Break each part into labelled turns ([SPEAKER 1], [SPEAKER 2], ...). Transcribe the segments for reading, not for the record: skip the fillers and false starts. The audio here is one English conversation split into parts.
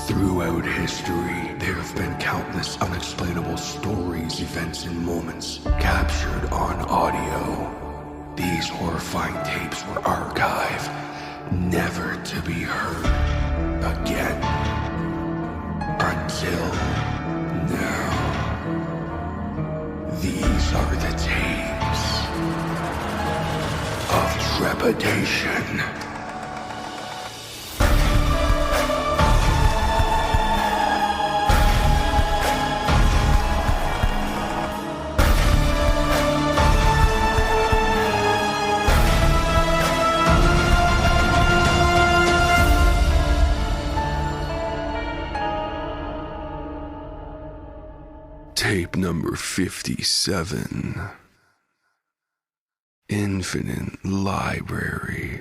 [SPEAKER 1] Throughout history, there have been countless unexplainable stories, events, and moments captured on audio. These horrifying tapes were archived, never to be heard again. Until now. These are the tapes of trepidation. Tape number 57. Infinite Library.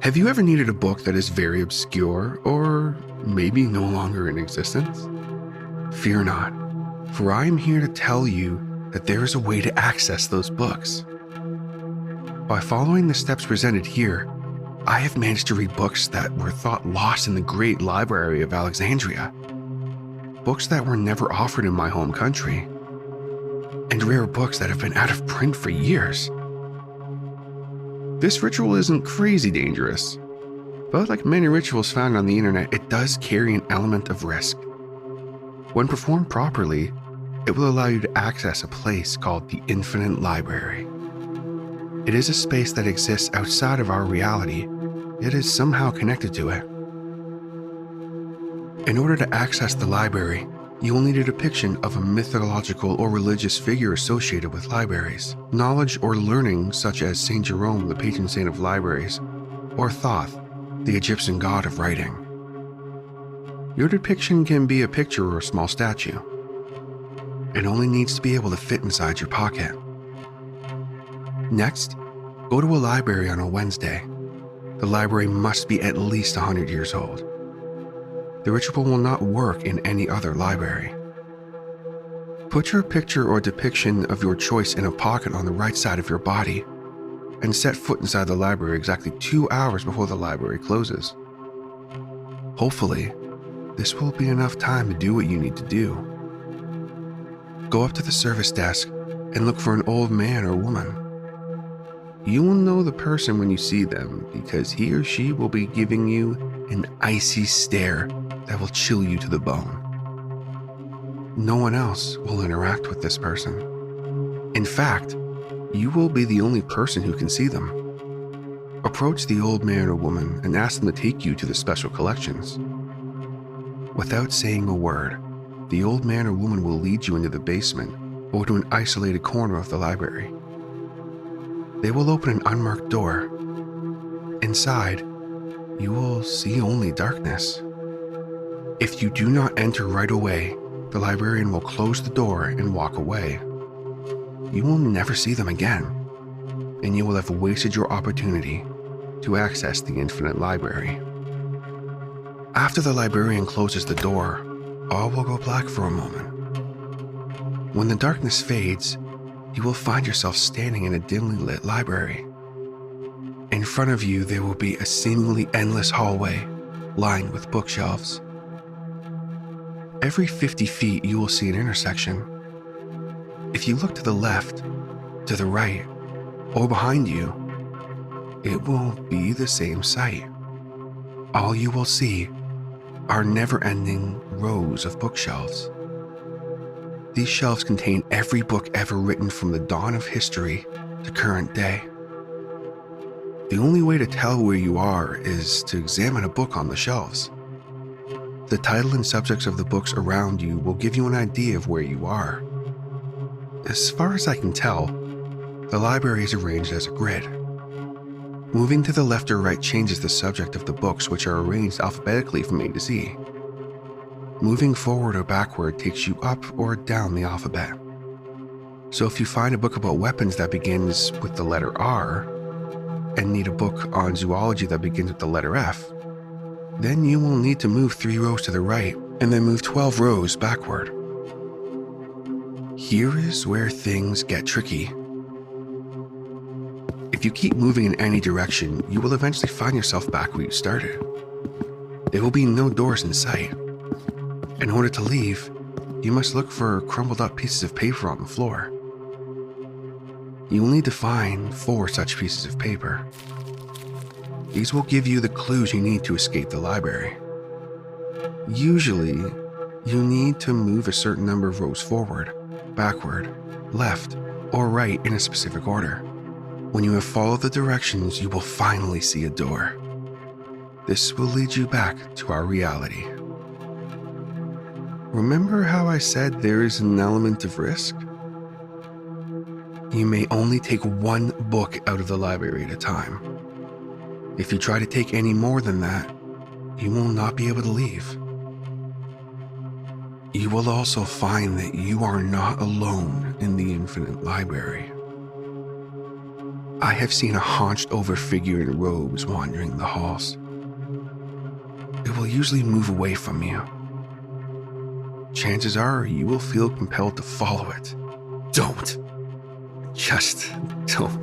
[SPEAKER 1] Have you ever needed a book that is very obscure, or maybe no longer in existence? Fear not, for I am here to tell you that there is a way to access those books. By following the steps presented here, I have managed to read books that were thought lost in the great library of Alexandria, books that were never offered in my home country, and rare books that have been out of print for years. This ritual isn't crazy dangerous, but like many rituals found on the internet, it does carry an element of risk. When performed properly, it will allow you to access a place called the Infinite Library. It is a space that exists outside of our reality, yet is somehow connected to it. In order to access the library, you will need a depiction of a mythological or religious figure associated with libraries, knowledge or learning such as Saint Jerome, the patron saint of libraries, or Thoth, the Egyptian god of writing. Your depiction can be a picture or a small statue. It only needs to be able to fit inside your pocket. Next, go to a library on a Wednesday. The library must be at least 100 years old. The ritual will not work in any other library. Put your picture or depiction of your choice in a pocket on the right side of your body, and set foot inside the library exactly 2 hours before the library closes. Hopefully, this will be enough time to do what you need to do. Go up to the service desk and look for an old man or woman. You will know the person when you see them because he or she will be giving you an icy stare that will chill you to the bone. No one else will interact with this person. In fact, you will be the only person who can see them. Approach the old man or woman and ask them to take you to the special collections. Without saying a word, the old man or woman will lead you into the basement or to an isolated corner of the library. They will open an unmarked door. Inside, you will see only darkness. If you do not enter right away, the librarian will close the door and walk away. You will never see them again, and you will have wasted your opportunity to access the Infinite Library. After the librarian closes the door, all will go black for a moment. When the darkness fades, you will find yourself standing in a dimly lit library. In front of you, there will be a seemingly endless hallway lined with bookshelves. Every 50 feet, you will see an intersection. If you look to the left, to the right, or behind you, it will be the same sight. All you will see are never-ending rows of bookshelves. These shelves contain every book ever written from the dawn of history to current day. The only way to tell where you are is to examine a book on the shelves. The title and subjects of the books around you will give you an idea of where you are. As far as I can tell, the library is arranged as a grid. Moving to the left or right changes the subject of the books, which are arranged alphabetically from A to Z. Moving forward or backward takes you up or down the alphabet. So if you find a book about weapons that begins with the letter R and need a book on zoology that begins with the letter F, then you will need to move 3 rows to the right and then move 12 rows backward. Here is where things get tricky. If you keep moving in any direction, you will eventually find yourself back where you started. There will be no doors in sight. In order to leave, you must look for crumpled up pieces of paper on the floor. You will need to find 4 such pieces of paper. These will give you the clues you need to escape the library. Usually, you need to move a certain number of rows forward, backward, left, or right in a specific order. When you have followed the directions, you will finally see a door. This will lead you back to our reality. Remember how I said there is an element of risk? You may only take 1 book out of the library at a time. If you try to take any more than that, you will not be able to leave. You will also find that you are not alone in the infinite library. I have seen a hunched over figure in robes wandering the halls. It will usually move away from you. Chances are you will feel compelled to follow it. Don't. Just don't.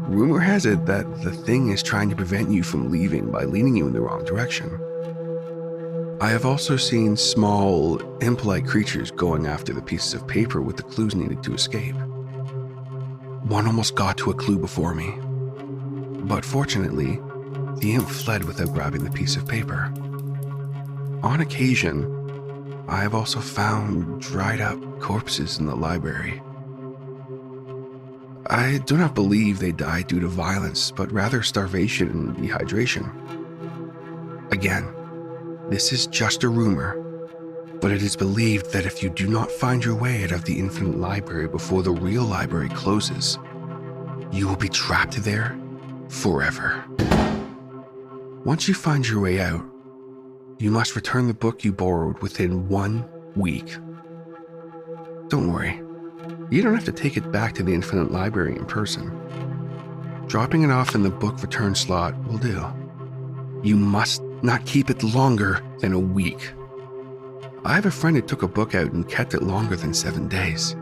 [SPEAKER 1] Rumor has it that the thing is trying to prevent you from leaving by leading you in the wrong direction. I have also seen small, imp-like creatures going after the pieces of paper with the clues needed to escape. One almost got to a clue before me, but fortunately, the imp fled without grabbing the piece of paper. On occasion, I have also found dried-up corpses in the library. I do not believe they died due to violence, but rather starvation and dehydration. Again, this is just a rumor, but it is believed that if you do not find your way out of the infinite library before the real library closes, you will be trapped there forever. Once you find your way out, you must return the book you borrowed within 1 week. Don't worry, you don't have to take it back to the infinite library in person. Dropping it off in the book return slot will do. You must not keep it longer than a week. I have a friend who took a book out and kept it longer than 7 days.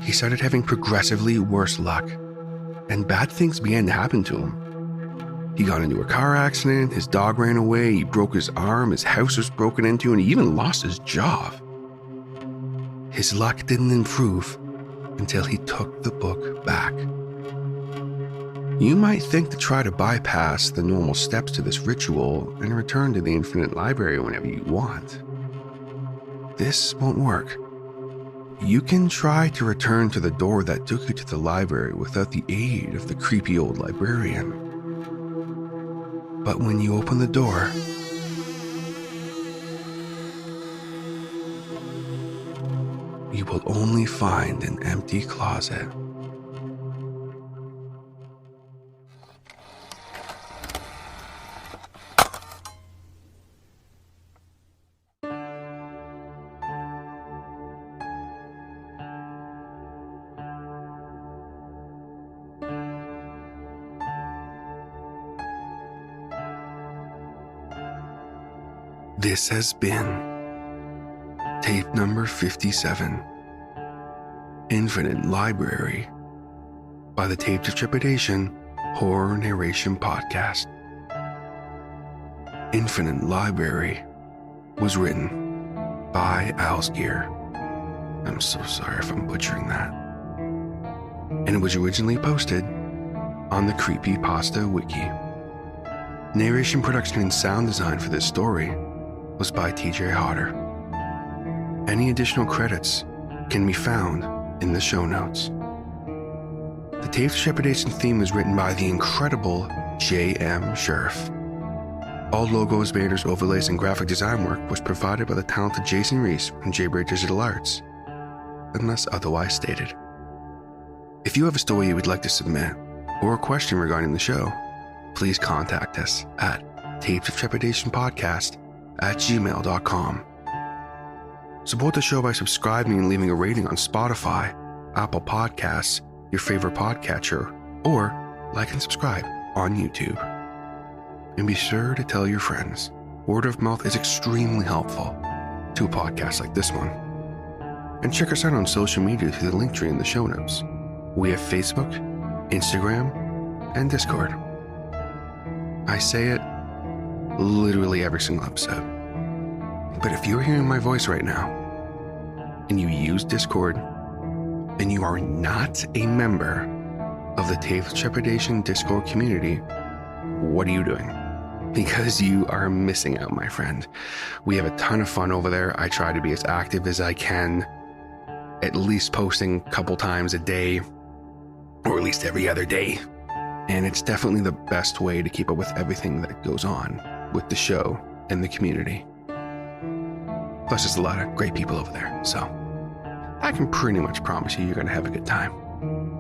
[SPEAKER 1] He started having progressively worse luck, and bad things began to happen to him. He got into a car accident, his dog ran away, he broke his arm, his house was broken into, and he even lost his job. His luck didn't improve until he took the book back. You might think to try to bypass the normal steps to this ritual and return to the infinite library whenever you want. This won't work. You can try to return to the door that took you to the library without the aid of the creepy old librarian. But when you open the door, you will only find an empty closet. This has been tape number 57, Infinite Library, by the Tapes of Trepidation Horror Narration Podcast. Infinite Library was written by Alseeger. I'm so sorry if I'm butchering that. And it was originally posted on the Creepypasta Wiki. Narration, production, and sound design for this story was by TJ Hodder. Any additional credits can be found in the show notes. The Tapes of Trepidation theme was written by the incredible J.M. Sheriff. All logos, banners, overlays, and graphic design work was provided by the talented Jason Reese from Jaybird Digital Arts, unless otherwise stated. If you have a story you would like to submit, or a question regarding the show, please contact us at tapesoftrepidation@gmail.com. Support the show by subscribing and leaving a rating on Spotify Apple Podcasts, your favorite podcatcher, or like and subscribe on YouTube. And be sure to tell your friends. Word of mouth is extremely helpful to a podcast like this one. And check us out on social media through the link tree in the show notes. We have Facebook, Instagram, and Discord. I say it literally every single episode. But if you're hearing my voice right now, and you use Discord, and you are not a member of the Tapes of Trepidation Discord community, what are you doing? Because you are missing out, my friend. We have a ton of fun over there. I try to be as active as I can, at least posting a couple times a day, or at least every other day. And it's definitely the best way to keep up with everything that goes on with the show and the community. Plus, there's a lot of great people over there, so I can pretty much promise you're going to have a good time.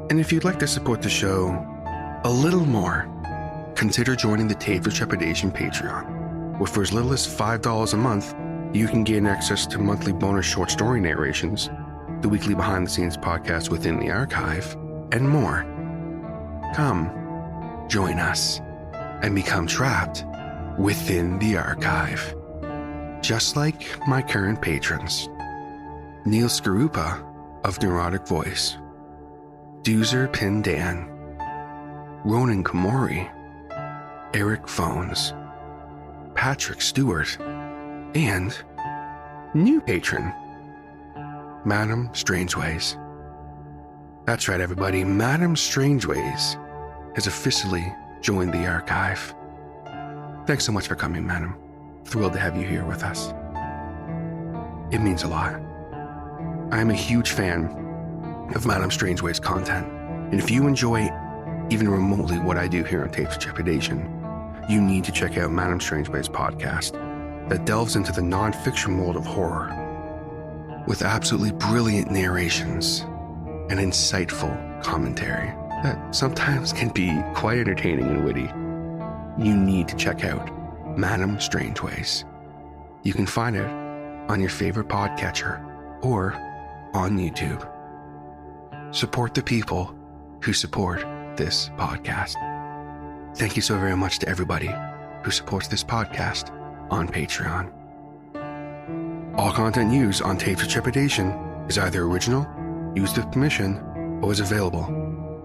[SPEAKER 1] And if you'd like to support the show a little more, consider joining the Tapes of Trepidation Patreon, where for as little as $5 a month, you can gain access to monthly bonus short story narrations, the weekly behind-the-scenes podcast within the archive, and more. Come, join us, and become trapped within the archive. Just like my current patrons, Neil Skarupa of Neurotic Voice, Doozer Pindan, Ronan Komori, Eric Phones, Patrick Stewart, and new patron, Madam Strangeways. That's right, everybody. Madam Strangeways has officially joined the archive. Thanks so much for coming, Madam. Thrilled to have you here with us. It means a lot. I am a huge fan of Madam Strangeways content, and if you enjoy even remotely what I do here on Tapes of Trepidation, you need to check out Madam Strangeways podcast that delves into the non-fiction world of horror with absolutely brilliant narrations and insightful commentary that sometimes can be quite entertaining and witty. You need to check out Madam Strangeways. You can find it on your favorite podcatcher or on YouTube. Support the people who support this podcast. Thank you so very much to everybody who supports this podcast on Patreon. All content used on Tapes of Trepidation is either original, used with permission, or is available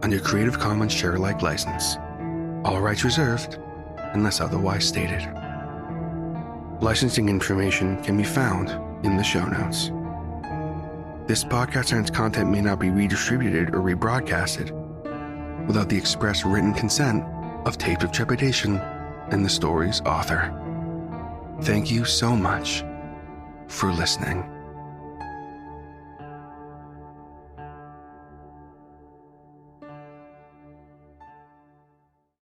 [SPEAKER 1] under Creative Commons Share-alike license. All rights reserved unless otherwise stated. Licensing information can be found in the show notes. This podcast and its content may not be redistributed or rebroadcasted without the express written consent of Tapes of Trepidation and the story's author. Thank you so much for listening.